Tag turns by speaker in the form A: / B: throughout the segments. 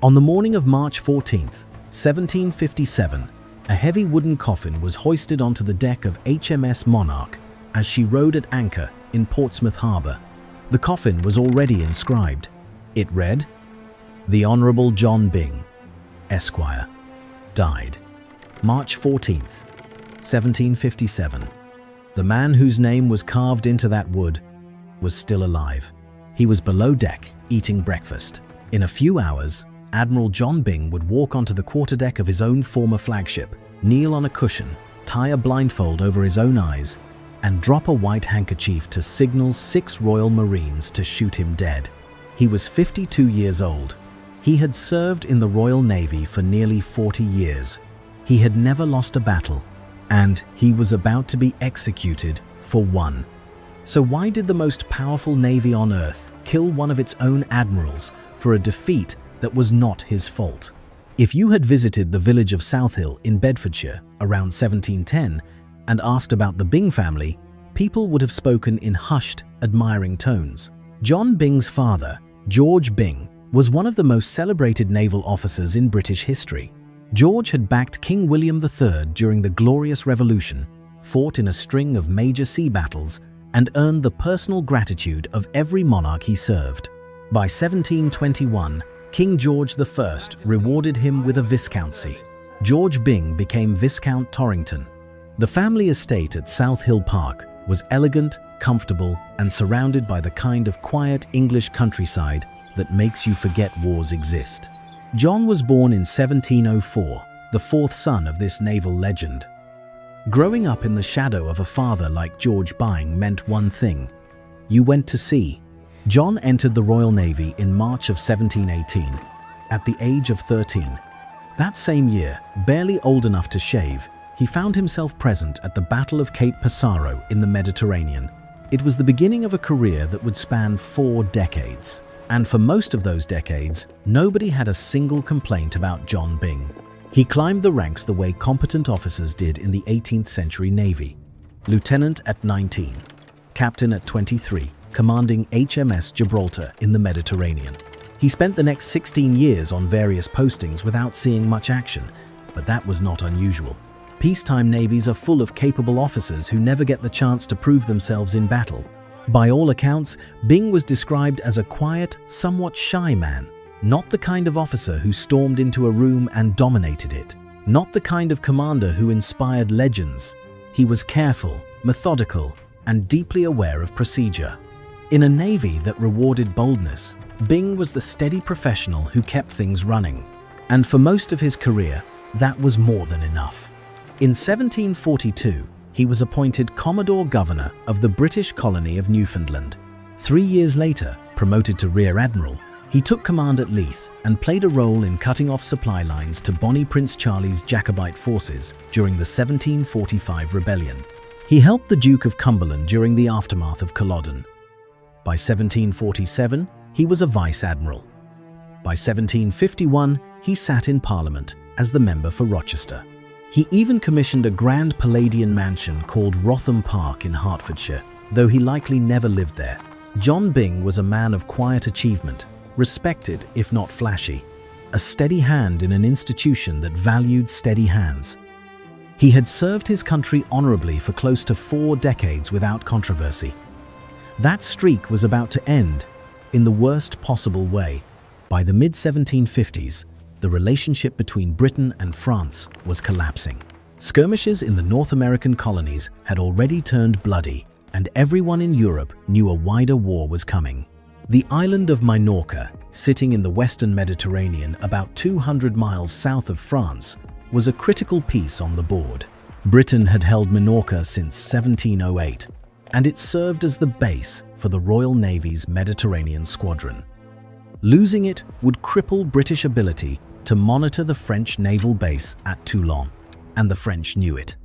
A: On the morning of March 14, 1757, a heavy wooden coffin was hoisted onto the deck of HMS Monarch as she rode at anchor in Portsmouth Harbour. The coffin was already inscribed. It read, "The Honourable John Byng, Esquire, died March 14, 1757. The man whose name was carved into that wood was still alive. He was below deck, eating breakfast. In a few hours, Admiral John Byng would walk onto the quarterdeck of his own former flagship, kneel on a cushion, tie a blindfold over his own eyes, and drop a white handkerchief to signal 6 Royal Marines to shoot him dead. He was 52 years old. He had served in the Royal Navy for nearly 40 years. He had never lost a battle, and he was about to be executed for one. So why did the most powerful navy on earth kill one of its own admirals for a defeat that was not his fault? If you had visited the village of Southill in Bedfordshire around 1710 and asked about the Byng family, people would have spoken in hushed, admiring tones. John Byng's father, George Byng, was one of the most celebrated naval officers in British history. George had backed King William III during the Glorious Revolution, fought in a string of major sea battles, and earned the personal gratitude of every monarch he served. By 1721, King George I rewarded him with a viscountcy. George Byng became Viscount Torrington. The family estate at South Hill Park was elegant, comfortable, and surrounded by the kind of quiet English countryside that makes you forget wars exist. John was born in 1704, the 4th son of this naval legend. Growing up in the shadow of a father like George Byng meant one thing: you went to sea. John entered the Royal Navy in March of 1718, at the age of 13. That same year, barely old enough to shave, he found himself present at the Battle of Cape Passaro in the Mediterranean. It was the beginning of a career that would span 4 decades. And for most of those decades, nobody had a single complaint about John Byng. He climbed the ranks the way competent officers did in the 18th century Navy. Lieutenant at 19, captain at 23, commanding HMS Gibraltar in the Mediterranean. He spent the next 16 years on various postings without seeing much action, but that was not unusual. Peacetime navies are full of capable officers who never get the chance to prove themselves in battle. By all accounts, Byng was described as a quiet, somewhat shy man, not the kind of officer who stormed into a room and dominated it, not the kind of commander who inspired legends. He was careful, methodical, and deeply aware of procedure. In a navy that rewarded boldness, Byng was the steady professional who kept things running. And for most of his career, that was more than enough. In 1742, he was appointed Commodore Governor of the British colony of Newfoundland. 3 years later, promoted to Rear Admiral, he took command at Leith and played a role in cutting off supply lines to Bonnie Prince Charlie's Jacobite forces during the 1745 rebellion. He helped the Duke of Cumberland during the aftermath of Culloden. By 1747, he was a Vice Admiral. By 1751, he sat in Parliament as the member for Rochester. He even commissioned a grand Palladian mansion called Wrotham Park in Hertfordshire, though he likely never lived there. John Byng was a man of quiet achievement, respected if not flashy, a steady hand in an institution that valued steady hands. He had served his country honorably for close to 4 decades without controversy. That streak was about to end in the worst possible way. By the mid-1750s, the relationship between Britain and France was collapsing. Skirmishes in the North American colonies had already turned bloody, and everyone in Europe knew a wider war was coming. The island of Minorca, sitting in the western Mediterranean about 200 miles south of France, was a critical piece on the board. Britain had held Minorca since 1708, and it served as the base for the Royal Navy's Mediterranean Squadron. Losing it would cripple British ability to monitor the French naval base at Toulon, and the French knew it.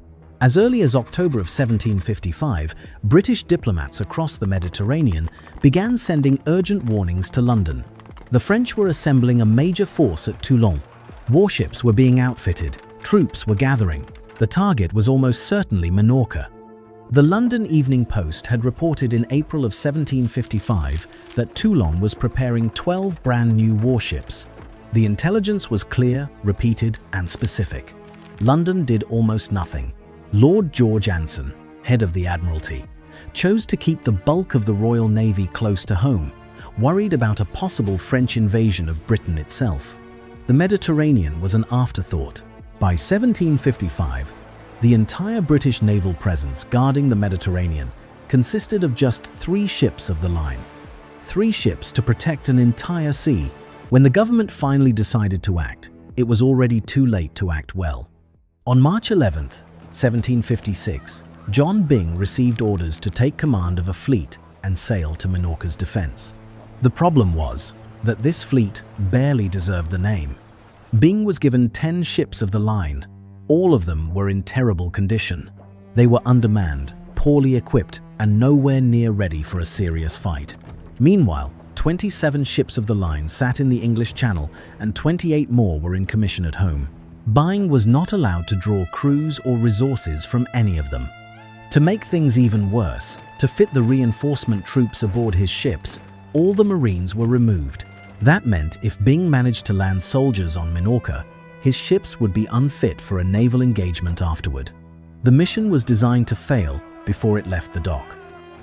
A: As early as October of 1755, British diplomats across the Mediterranean began sending urgent warnings to London. The French were assembling a major force at Toulon. Warships were being outfitted, troops were gathering. The target was almost certainly Minorca. The London Evening Post had reported in April of 1755 that Toulon was preparing 12 brand new warships. The intelligence was clear, repeated, and specific. London did almost nothing. Lord George Anson, head of the Admiralty, chose to keep the bulk of the Royal Navy close to home, worried about a possible French invasion of Britain itself. The Mediterranean was an afterthought. By 1755, the entire British naval presence guarding the Mediterranean consisted of just 3 ships of the line. 3 ships to protect an entire sea. When the government finally decided to act, it was already too late to act well. On March 11, 1756, John Byng received orders to take command of a fleet and sail to Minorca's defense. The problem was that this fleet barely deserved the name. Byng was given 10 ships of the line. All of them were in terrible condition. They were undermanned, poorly equipped, and nowhere near ready for a serious fight. Meanwhile, 27 ships of the line sat in the English Channel and 28 more were in commission at home. Byng was not allowed to draw crews or resources from any of them. To make things even worse, to fit the reinforcement troops aboard his ships, all the Marines were removed. That meant if Byng managed to land soldiers on Minorca, his ships would be unfit for a naval engagement afterward. The mission was designed to fail before it left the dock.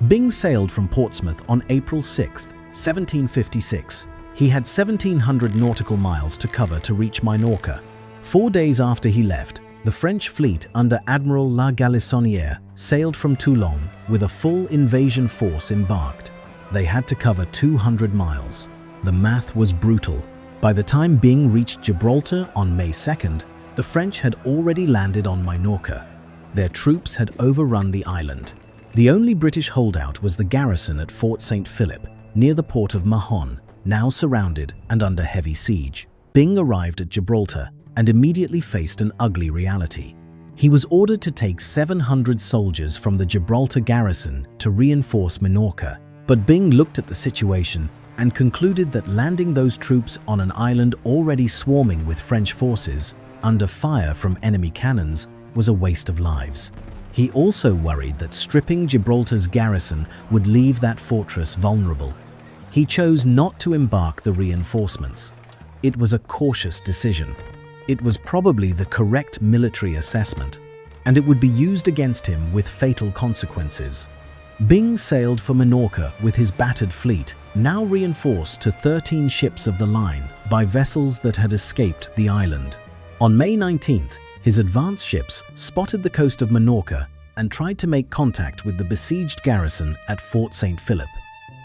A: Byng sailed from Portsmouth on April 6, 1756. He had 1,700 nautical miles to cover to reach Minorca. 4 days after he left, the French fleet under Admiral La Galissonière sailed from Toulon with a full invasion force embarked. They had to cover 200 miles. The math was brutal. By the time Byng reached Gibraltar on May 2nd, the French had already landed on Minorca. Their troops had overrun the island. The only British holdout was the garrison at Fort St. Philip, near the port of Mahon, now surrounded and under heavy siege. Byng arrived at Gibraltar and immediately faced an ugly reality. He was ordered to take 700 soldiers from the Gibraltar garrison to reinforce Minorca, but Byng looked at the situation and concluded that landing those troops on an island already swarming with French forces, under fire from enemy cannons, was a waste of lives. He also worried that stripping Gibraltar's garrison would leave that fortress vulnerable. He chose not to embark the reinforcements. It was a cautious decision. It was probably the correct military assessment, and it would be used against him with fatal consequences. Byng sailed for Minorca with his battered fleet, now reinforced to 13 ships of the line by vessels that had escaped the island. On May 19th, his advance ships spotted the coast of Minorca and tried to make contact with the besieged garrison at Fort St. Philip.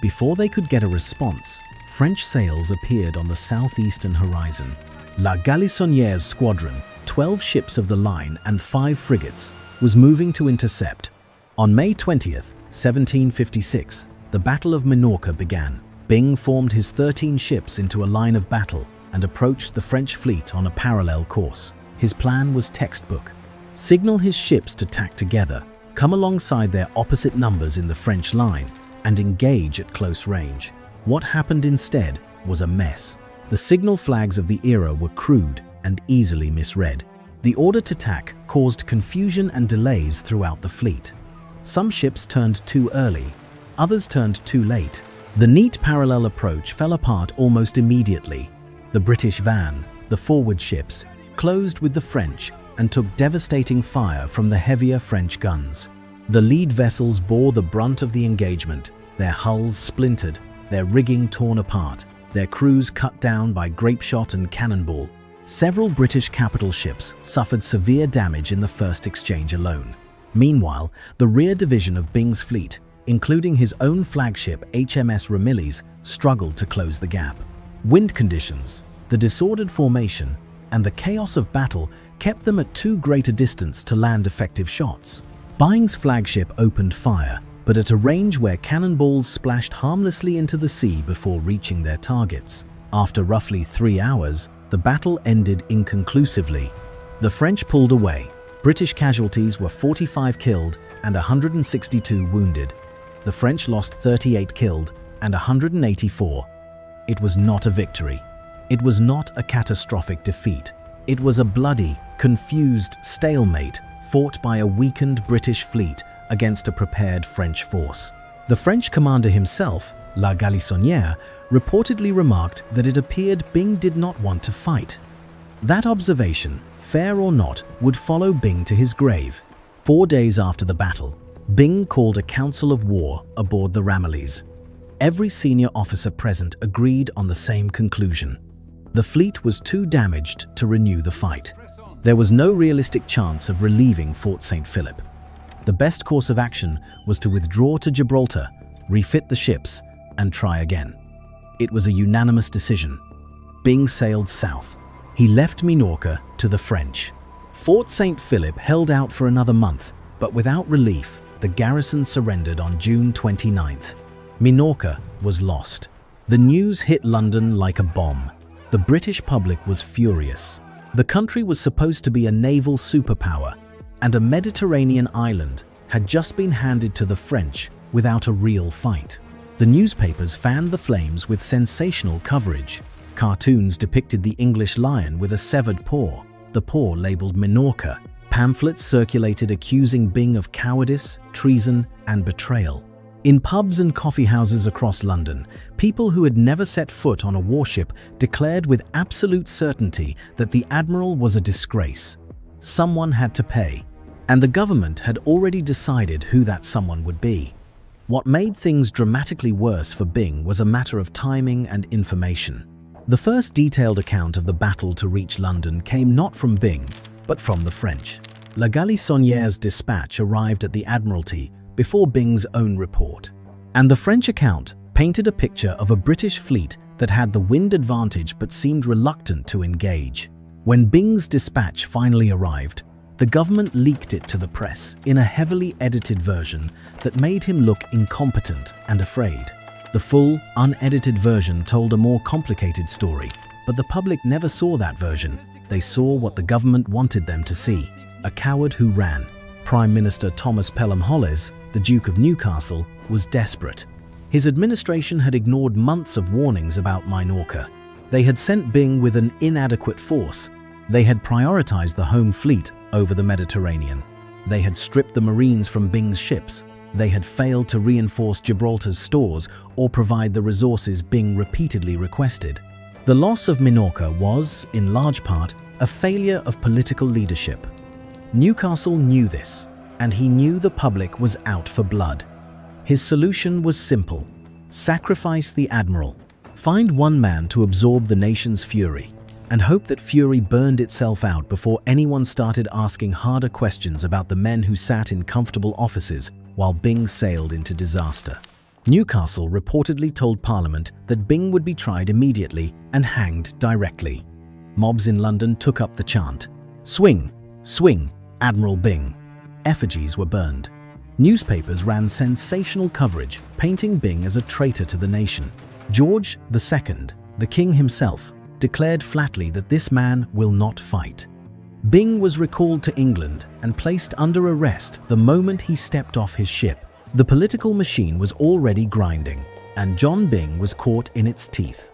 A: Before they could get a response, French sails appeared on the southeastern horizon. La Galissonière's squadron, 12 ships of the line and 5 frigates, was moving to intercept. On May 20th, 1756, the Battle of Minorca began. Byng formed his 13 ships into a line of battle and approached the French fleet on a parallel course. His plan was textbook. Signal his ships to tack together, come alongside their opposite numbers in the French line, and engage at close range. What happened instead was a mess. The signal flags of the era were crude and easily misread. The order to tack caused confusion and delays throughout the fleet. Some ships turned too early, others turned too late. The neat parallel approach fell apart almost immediately. The British van, the forward ships, closed with the French and took devastating fire from the heavier French guns. The lead vessels bore the brunt of the engagement, their hulls splintered, their rigging torn apart, their crews cut down by grapeshot and cannonball. Several British capital ships suffered severe damage in the first exchange alone. Meanwhile, the rear division of Byng's fleet, including his own flagship HMS Ramillies, struggled to close the gap. Wind conditions, the disordered formation, and the chaos of battle kept them at too great a distance to land effective shots. Byng's flagship opened fire, but at a range where cannonballs splashed harmlessly into the sea before reaching their targets. After roughly 3 hours, the battle ended inconclusively. The French pulled away. British casualties were 45 killed and 162 wounded. The French lost 38 killed and 184. It was not a victory. It was not a catastrophic defeat. It was a bloody, confused stalemate fought by a weakened British fleet against a prepared French force. The French commander himself La Galissonière, reportedly remarked that it appeared Byng did not want to fight. That observation, fair or not, would follow Byng to his grave. 4 days after the battle, Byng called a council of war aboard the Ramillies. Every senior officer present agreed on the same conclusion. The fleet was too damaged to renew the fight. There was no realistic chance of relieving Fort St. Philip. The best course of action was to withdraw to Gibraltar, refit the ships, and try again. It was a unanimous decision. Byng sailed south. He left Minorca to the French. Fort St. Philip held out for another month, but without relief, the garrison surrendered on June 29th. Minorca was lost. The news hit London like a bomb. The British public was furious. The country was supposed to be a naval superpower, and a Mediterranean island had just been handed to the French without a real fight. The newspapers fanned the flames with sensational coverage. Cartoons depicted the English lion with a severed paw, the paw labeled Minorca. Pamphlets circulated accusing Byng of cowardice, treason, and betrayal. In pubs and coffeehouses across London, people who had never set foot on a warship declared with absolute certainty that the Admiral was a disgrace. Someone had to pay, and the government had already decided who that someone would be. What made things dramatically worse for Byng was a matter of timing and information. The first detailed account of the battle to reach London came not from Byng, but from the French. La Galissonière's dispatch arrived at the Admiralty before Byng's own report, and the French account painted a picture of a British fleet that had the wind advantage but seemed reluctant to engage. When Byng's dispatch finally arrived, the government leaked it to the press in a heavily edited version that made him look incompetent and afraid. The full, unedited version told a more complicated story, but the public never saw that version. They saw what the government wanted them to see: a coward who ran. Prime Minister Thomas Pelham Holles, the Duke of Newcastle, was desperate. His administration had ignored months of warnings about Minorca. They had sent Byng with an inadequate force. They had prioritized the home fleet over the Mediterranean. They had stripped the Marines from Byng's ships. They had failed to reinforce Gibraltar's stores or provide the resources Byng repeatedly requested. The loss of Minorca was, in large part, a failure of political leadership. Newcastle knew this, and he knew the public was out for blood. His solution was simple: sacrifice the Admiral. Find one man to absorb the nation's fury, and hope that fury burned itself out before anyone started asking harder questions about the men who sat in comfortable offices while Byng sailed into disaster. Newcastle reportedly told Parliament that Byng would be tried immediately and hanged directly. Mobs in London took up the chant, "Swing, swing, Admiral Byng." Effigies were burned. Newspapers ran sensational coverage, painting Byng as a traitor to the nation. George II, the king himself, declared flatly that this man will not fight. Byng was recalled to England and placed under arrest the moment he stepped off his ship. The political machine was already grinding, and John Byng was caught in its teeth.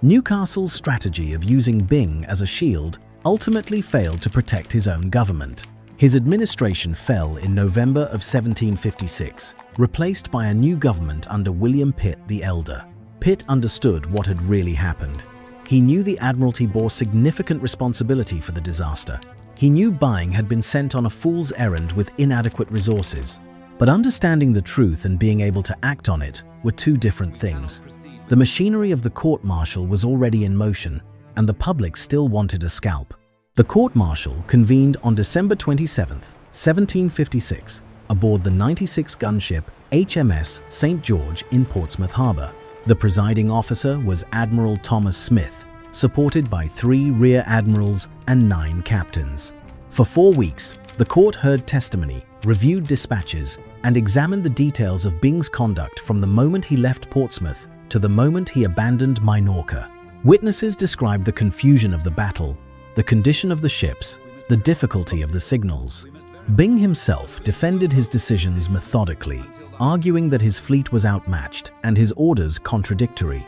A: Newcastle's strategy of using Byng as a shield ultimately failed to protect his own government. His administration fell in November of 1756, replaced by a new government under William Pitt the Elder. Pitt understood what had really happened. He knew the Admiralty bore significant responsibility for the disaster. He knew Byng had been sent on a fool's errand with inadequate resources. But understanding the truth and being able to act on it were two different things. The machinery of the court-martial was already in motion, and the public still wanted a scalp. The court-martial convened on December 27, 1756, aboard the 96 gunship HMS St. George in Portsmouth Harbour. The presiding officer was Admiral Thomas Smith, supported by 3 rear admirals and 9 captains. For 4 weeks, the court heard testimony, reviewed dispatches, and examined the details of Byng's conduct from the moment he left Portsmouth to the moment he abandoned Minorca. Witnesses described the confusion of the battle, the condition of the ships, the difficulty of the signals. Byng himself defended his decisions methodically, arguing that his fleet was outmatched and his orders contradictory.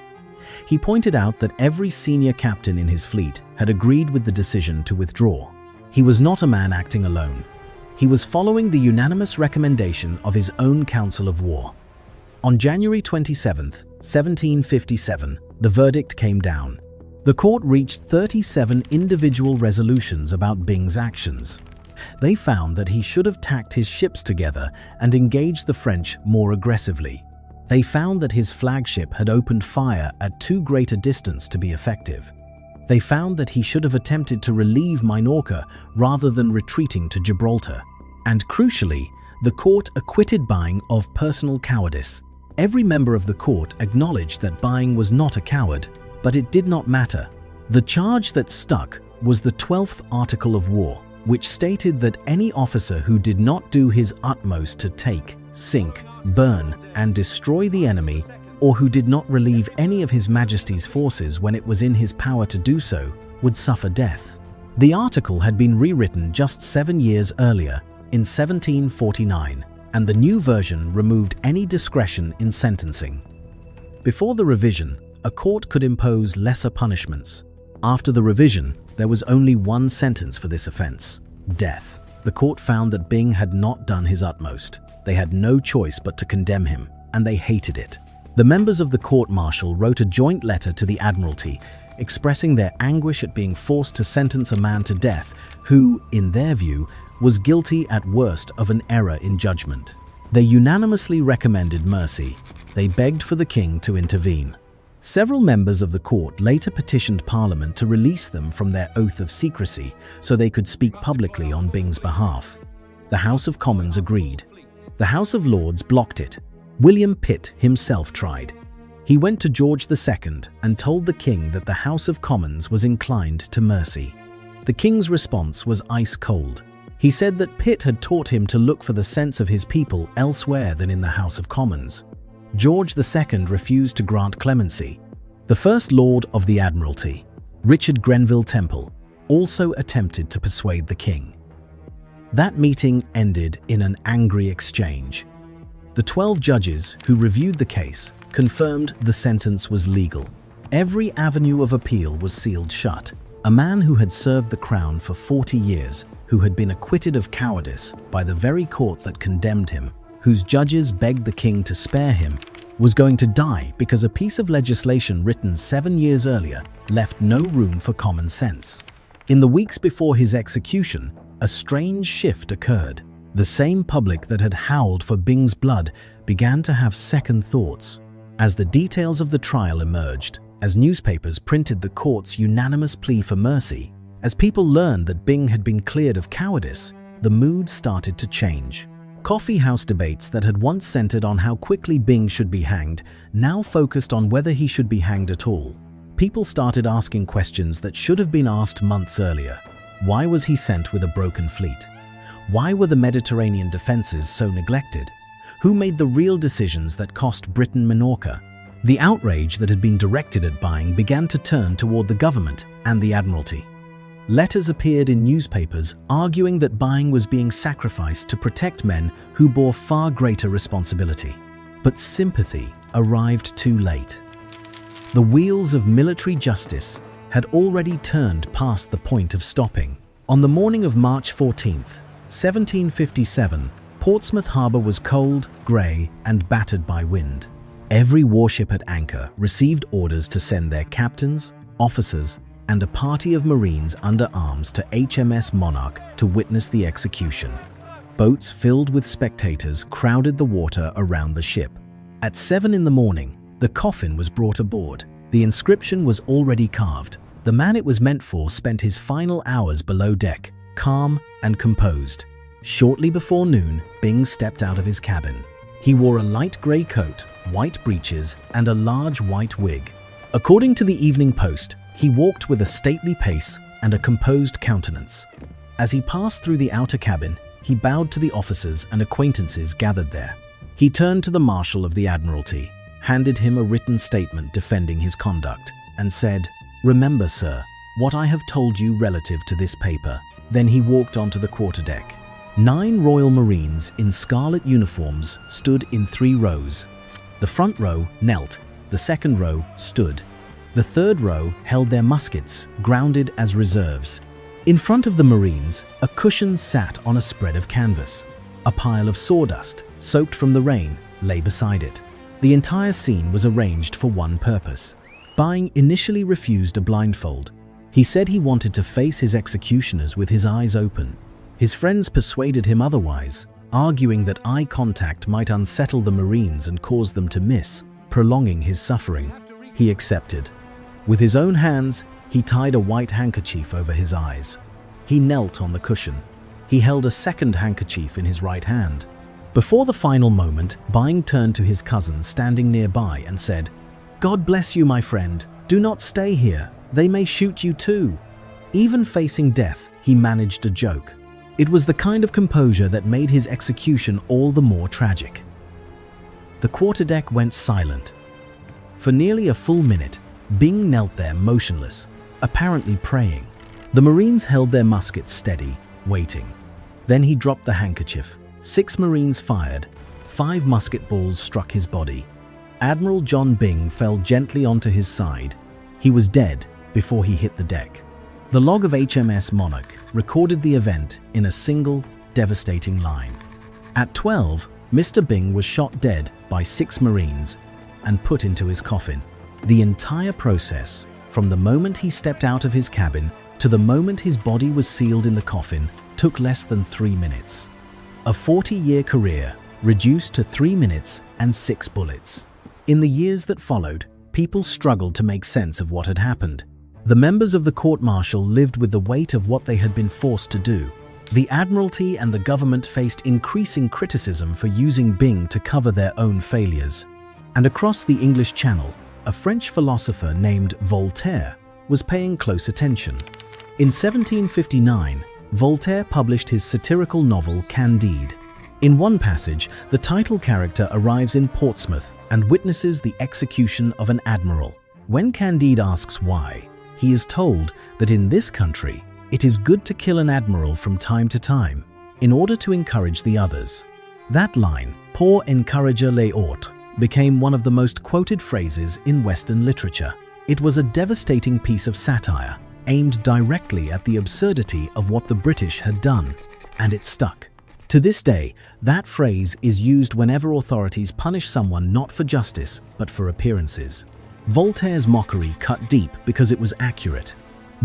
A: He pointed out that every senior captain in his fleet had agreed with the decision to withdraw. He was not a man acting alone. He was following the unanimous recommendation of his own Council of War. On January 27, 1757, the verdict came down. The court reached 37 individual resolutions about Byng's actions. They found that he should have tacked his ships together and engaged the French more aggressively. They found that his flagship had opened fire at too great a distance to be effective. They found that he should have attempted to relieve Minorca rather than retreating to Gibraltar. And crucially, the court acquitted Byng of personal cowardice. Every member of the court acknowledged that Byng was not a coward, but it did not matter. The charge that stuck was the 12th Article of War, which stated that any officer who did not do his utmost to take, sink, burn, and destroy the enemy, or who did not relieve any of His Majesty's forces when it was in his power to do so, would suffer death. The article had been rewritten just 7 years earlier, in 1749, and the new version removed any discretion in sentencing. Before the revision, a court could impose lesser punishments. After the revision, there was only one sentence for this offense: death. The court found that Byng had not done his utmost. They had no choice but to condemn him, and they hated it. The members of the court-martial wrote a joint letter to the Admiralty, expressing their anguish at being forced to sentence a man to death who, in their view, was guilty at worst of an error in judgment. They unanimously recommended mercy. They begged for the king to intervene. Several members of the court later petitioned Parliament to release them from their oath of secrecy so they could speak publicly on Byng's behalf. The House of Commons agreed. The House of Lords blocked it. William Pitt himself tried. He went to George II and told the king that the House of Commons was inclined to mercy. The king's response was ice cold. He said that Pitt had taught him to look for the sense of his people elsewhere than in the House of Commons. George II refused to grant clemency. The First Lord of the Admiralty, Richard Grenville Temple, also attempted to persuade the king. That meeting ended in an angry exchange. The 12 judges who reviewed the case confirmed the sentence was legal. Every avenue of appeal was sealed shut. A man who had served the crown for 40 years, who had been acquitted of cowardice by the very court that condemned him, whose judges begged the king to spare him, was going to die because a piece of legislation written 7 years earlier left no room for common sense. In the weeks before his execution, a strange shift occurred. The same public that had howled for Byng's blood began to have second thoughts. As the details of the trial emerged, as newspapers printed the court's unanimous plea for mercy, as people learned that Byng had been cleared of cowardice, the mood started to change. Coffee house debates that had once centered on how quickly Byng should be hanged now focused on whether he should be hanged at all. People started asking questions that should have been asked months earlier. Why was he sent with a broken fleet? Why were the Mediterranean defenses so neglected? Who made the real decisions that cost Britain Minorca? The outrage that had been directed at Byng began to turn toward the government and the Admiralty. Letters appeared in newspapers arguing that Byng was being sacrificed to protect men who bore far greater responsibility. But sympathy arrived too late. The wheels of military justice had already turned past the point of stopping. On the morning of March 14th, 1757, Portsmouth Harbour was cold, grey, and battered by wind. Every warship at anchor received orders to send their captains, officers, and a party of Marines under arms to HMS Monarch to witness the execution. Boats filled with spectators crowded the water around the ship. At 7 in the morning, the coffin was brought aboard. The inscription was already carved. The man it was meant for spent his final hours below deck, calm and composed. Shortly before noon, Byng stepped out of his cabin. He wore a light grey coat, white breeches, and a large white wig. According to the Evening Post, he walked with a stately pace and a composed countenance. As he passed through the outer cabin, he bowed to the officers and acquaintances gathered there. He turned to the Marshal of the Admiralty, handed him a written statement defending his conduct, and said, "Remember, sir, what I have told you relative to this paper." Then he walked onto the quarterdeck. 9 Royal Marines in scarlet uniforms stood in 3 rows. The front row knelt, the second row stood. The third row held their muskets, grounded as reserves. In front of the Marines, a cushion sat on a spread of canvas. A pile of sawdust, soaked from the rain, lay beside it. The entire scene was arranged for one purpose. Byng initially refused a blindfold. He said he wanted to face his executioners with his eyes open. His friends persuaded him otherwise, arguing that eye contact might unsettle the Marines and cause them to miss, prolonging his suffering. He accepted. With his own hands, he tied a white handkerchief over his eyes. He knelt on the cushion. He held a second handkerchief in his right hand. Before the final moment, Byng turned to his cousin standing nearby and said, "God bless you, my friend. Do not stay here. They may shoot you too." Even facing death, he managed a joke. It was the kind of composure that made his execution all the more tragic. The quarterdeck went silent. For nearly a full minute, Byng knelt there motionless, apparently praying. The Marines held their muskets steady, waiting. Then he dropped the handkerchief. 6 Marines fired. 5 musket balls struck his body. Admiral John Byng fell gently onto his side. He was dead before he hit the deck. The log of HMS Monarch recorded the event in a single, devastating line. At 12, Mr. Byng was shot dead by 6 Marines and put into his coffin. The entire process, from the moment he stepped out of his cabin to the moment his body was sealed in the coffin, took less than 3 minutes. A 40-year career reduced to 3 minutes and 6 bullets. In the years that followed, people struggled to make sense of what had happened. The members of the court-martial lived with the weight of what they had been forced to do. The Admiralty and the government faced increasing criticism for using Byng to cover their own failures. And across the English Channel, a French philosopher named Voltaire was paying close attention. In 1759, Voltaire published his satirical novel Candide. In one passage, the title character arrives in Portsmouth and witnesses the execution of an admiral. When Candide asks why, he is told that in this country, it is good to kill an admiral from time to time, in order to encourage the others. That line, "Pour encourager les autres," became one of the most quoted phrases in Western literature. It was a devastating piece of satire, aimed directly at the absurdity of what the British had done, and it stuck. To this day, that phrase is used whenever authorities punish someone not for justice, but for appearances. Voltaire's mockery cut deep because it was accurate.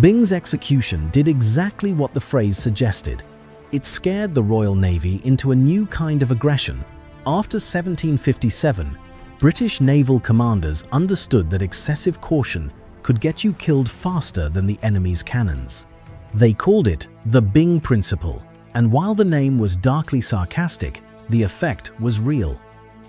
A: Byng's execution did exactly what the phrase suggested. It scared the Royal Navy into a new kind of aggression. After 1757, British naval commanders understood that excessive caution could get you killed faster than the enemy's cannons. They called it the Byng Principle, and while the name was darkly sarcastic, the effect was real.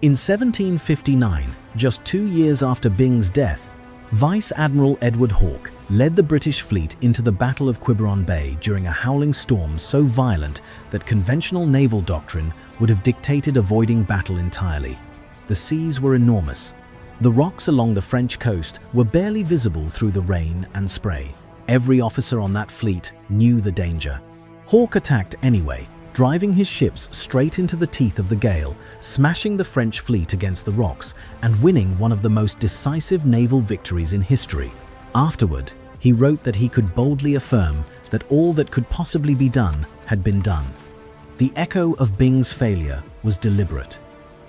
A: In 1759, just 2 years after Byng's death, Vice Admiral Edward Hawke led the British fleet into the Battle of Quiberon Bay during a howling storm so violent that conventional naval doctrine would have dictated avoiding battle entirely. The seas were enormous. The rocks along the French coast were barely visible through the rain and spray. Every officer on that fleet knew the danger. Hawke attacked anyway, driving his ships straight into the teeth of the gale, smashing the French fleet against the rocks and winning one of the most decisive naval victories in history. Afterward, he wrote that he could boldly affirm that all that could possibly be done had been done. The echo of Byng's failure was deliberate.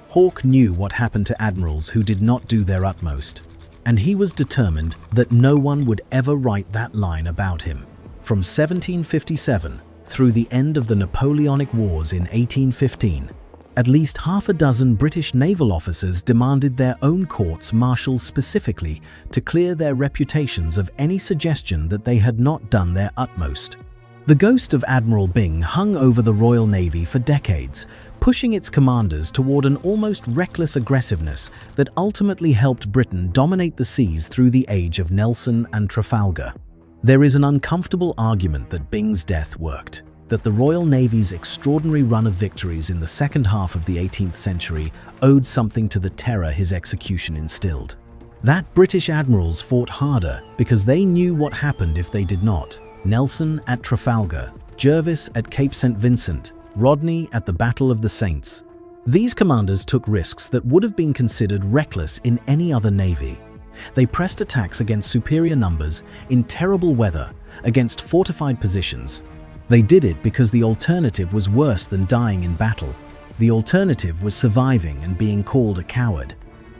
A: Hawke knew what happened to admirals who did not do their utmost, and he was determined that no one would ever write that line about him. From 1757 through the end of the Napoleonic Wars in 1815, at least half a dozen British naval officers demanded their own courts-martial specifically to clear their reputations of any suggestion that they had not done their utmost. The ghost of Admiral Byng hung over the Royal Navy for decades, pushing its commanders toward an almost reckless aggressiveness that ultimately helped Britain dominate the seas through the age of Nelson and Trafalgar. There is an uncomfortable argument that Byng's death worked, that the Royal Navy's extraordinary run of victories in the second half of the 18th century owed something to the terror his execution instilled. That British admirals fought harder because they knew what happened if they did not. Nelson at Trafalgar, Jervis at Cape St. Vincent, Rodney at the Battle of the Saints. These commanders took risks that would have been considered reckless in any other navy. They pressed attacks against superior numbers, in terrible weather, against fortified positions. They did it because the alternative was worse than dying in battle. The alternative was surviving and being called a coward.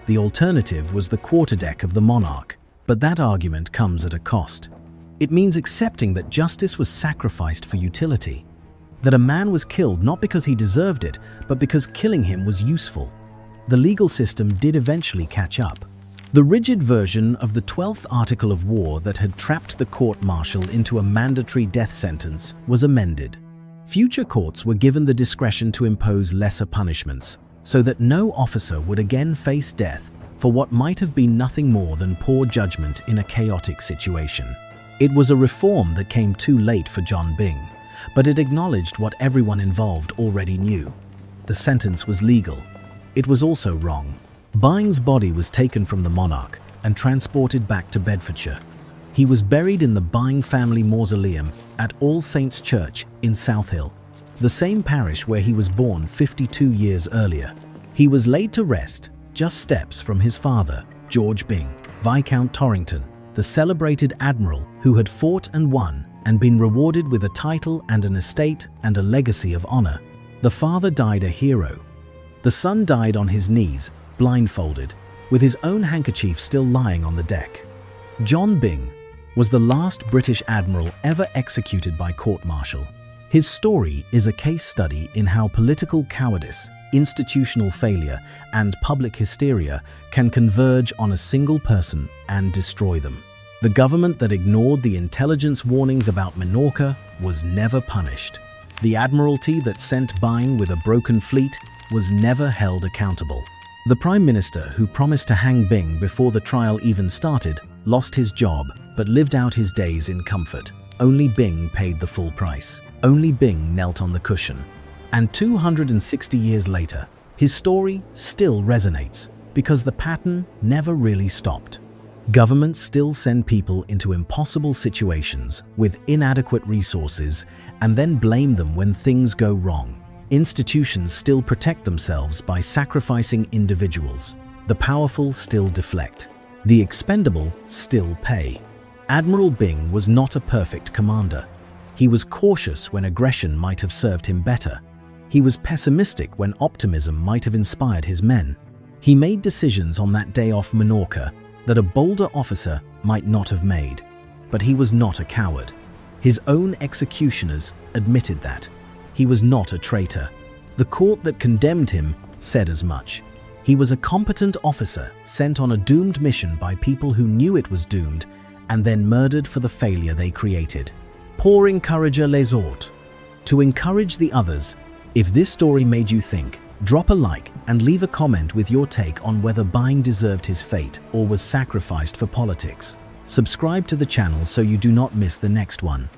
A: The alternative was the quarterdeck of the monarch, but that argument comes at a cost. It means accepting that justice was sacrificed for utility, that a man was killed not because he deserved it, but because killing him was useful. The legal system did eventually catch up. The rigid version of the 12th Article of War that had trapped the court-martial into a mandatory death sentence was amended. Future courts were given the discretion to impose lesser punishments, so that no officer would again face death for what might have been nothing more than poor judgment in a chaotic situation. It was a reform that came too late for John Byng, but it acknowledged what everyone involved already knew. The sentence was legal. It was also wrong. Byng's body was taken from the monarch and transported back to Bedfordshire. He was buried in the Byng family mausoleum at All Saints' Church in South Hill, the same parish where he was born 52 years earlier. He was laid to rest just steps from his father, George Byng, Viscount Torrington, the celebrated admiral who had fought and won and been rewarded with a title and an estate and a legacy of honor. The father died a hero. The son died on his knees, blindfolded, with his own handkerchief still lying on the deck. John Byng was the last British admiral ever executed by court-martial. His story is a case study in how political cowardice, institutional failure, and public hysteria can converge on a single person and destroy them. The government that ignored the intelligence warnings about Minorca was never punished. The admiralty that sent Byng with a broken fleet was never held accountable. The Prime Minister who promised to hang Byng before the trial even started lost his job but lived out his days in comfort. Only Byng paid the full price. Only Byng knelt on the cushion. And 260 years later, his story still resonates because the pattern never really stopped. Governments still send people into impossible situations with inadequate resources and then blame them when things go wrong. Institutions still protect themselves by sacrificing individuals. The powerful still deflect. The expendable still pay. Admiral Byng was not a perfect commander. He was cautious when aggression might have served him better. He was pessimistic when optimism might have inspired his men. He made decisions on that day off Minorca that a bolder officer might not have made. But he was not a coward. His own executioners admitted that. He was not a traitor. The court that condemned him said as much. He was a competent officer sent on a doomed mission by people who knew it was doomed and then murdered for the failure they created. Pour encourager les autres. To encourage the others. If this story made you think, drop a like and leave a comment with your take on whether Byng deserved his fate or was sacrificed for politics. Subscribe to the channel so you do not miss the next one.